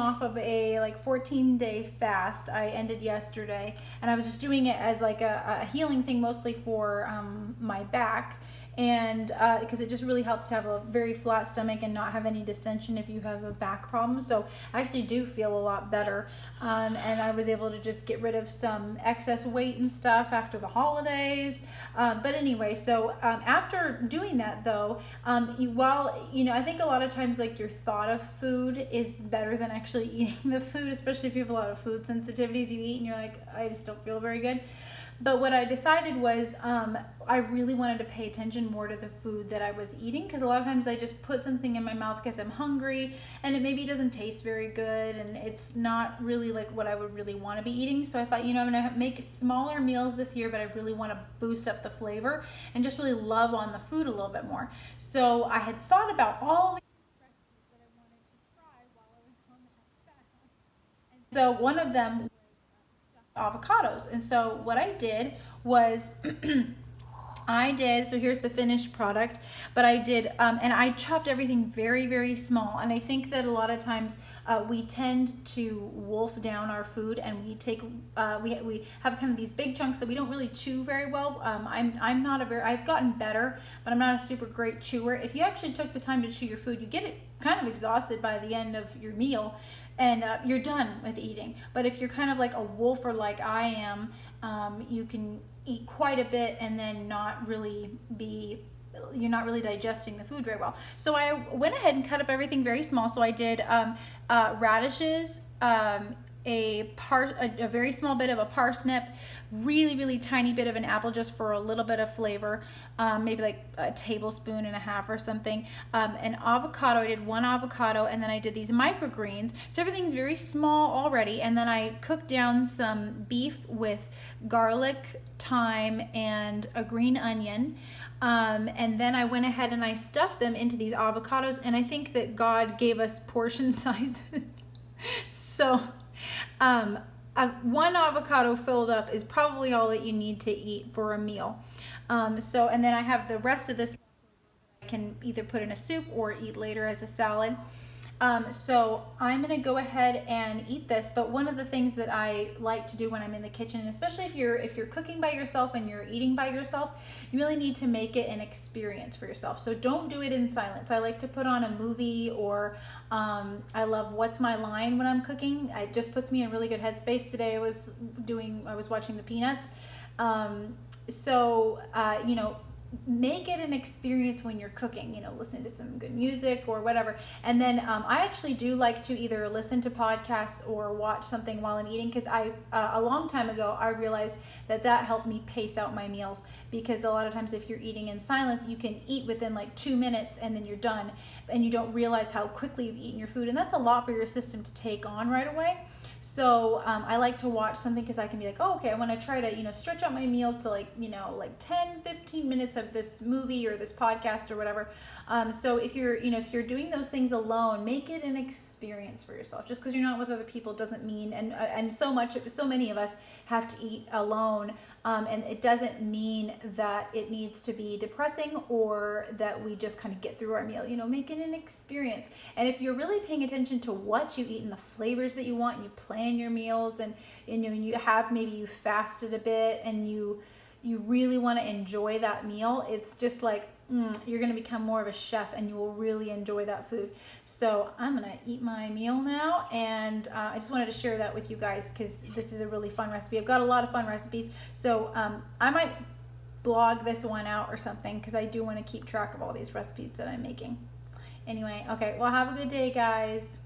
off of a like 14-day fast. I ended yesterday, and I was just doing it as like a healing thing, mostly for my back, and because it just really helps to have a very flat stomach and not have any distension if you have a back problem. So I actually do feel a lot better, and I was able to just get rid of some excess weight and stuff after the holidays. But anyway, so after doing that though, I think a lot of times like your thought of food is better than actually eating the food, especially if you have a lot of food sensitivities. You eat and you're like, I just don't feel very good. But what I decided was I really wanted to pay attention more to the food that I was eating, because a lot of times I just put something in my mouth because I'm hungry, and it maybe doesn't taste very good, and it's not really like what I would really want to be eating. So I thought, I'm going to make smaller meals this year, but I really want to boost up the flavor and just really love on the food a little bit more. So I had thought about all the recipes that I wanted to try while I was on that fast. And so one of them avocados. And so what I did was so here's the finished product, but I did, and I chopped everything very, very small. And I think that a lot of times we tend to wolf down our food, and we have kind of these big chunks that we don't really chew very well. I've gotten better, but I'm not a super great chewer. If you actually took the time to chew your food, you get it kind of exhausted by the end of your meal, and you're done with eating. But if you're kind of like a wolfer like I am, you can eat quite a bit and then you're not really digesting the food very well. So I went ahead and cut up everything very small. So I did radishes, a very small bit of a parsnip, really, really tiny bit of an apple just for a little bit of flavor, maybe like a tablespoon and a half or something, an avocado. I did one avocado, and then I did these microgreens. So everything's very small already, and then I cooked down some beef with garlic, thyme, and a green onion. And then I went ahead and I stuffed them into these avocados, and I think that God gave us portion sizes. So one avocado filled up is probably all that you need to eat for a meal. And then I have the rest of this I can either put in a soup or eat later as a salad. So I'm going to go ahead and eat this. But one of the things that I like to do when I'm in the kitchen, especially if you're cooking by yourself and you're eating by yourself, you really need to make it an experience for yourself. So don't do it in silence. I like to put on a movie, or I love What's My Line when I'm cooking. It just puts me in a really good headspace. Today I was watching the Peanuts. Make it an experience when you're cooking, listen to some good music or whatever. And then I actually do like to either listen to podcasts or watch something while I'm eating, because a long time ago I realized that helped me pace out my meals, because a lot of times if you're eating in silence, you can eat within like 2 minutes and then you're done, and you don't realize how quickly you've eaten your food, and that's a lot for your system to take on right away. So I like to watch something, because I can be like, oh, okay, I want to try to, stretch out my meal to like 10, 15 minutes of this movie or this podcast or whatever. So if you're doing those things alone, make it an experience for yourself. Just because you're not with other people doesn't mean, and so many of us have to eat alone. And it doesn't mean that it needs to be depressing or that we just kind of get through our meal. Make it an experience. And if you're really paying attention to what you eat and the flavors that you want, and you plan your meals, and maybe you fasted a bit and you really want to enjoy that meal, it's just like you're going to become more of a chef, and you will really enjoy that food. So I'm going to eat my meal now, and I just wanted to share that with you guys, because this is a really fun recipe. I've got a lot of fun recipes, so I might blog this one out or something, because I do want to keep track of all these recipes that I'm making. Anyway, okay, well, have a good day, guys.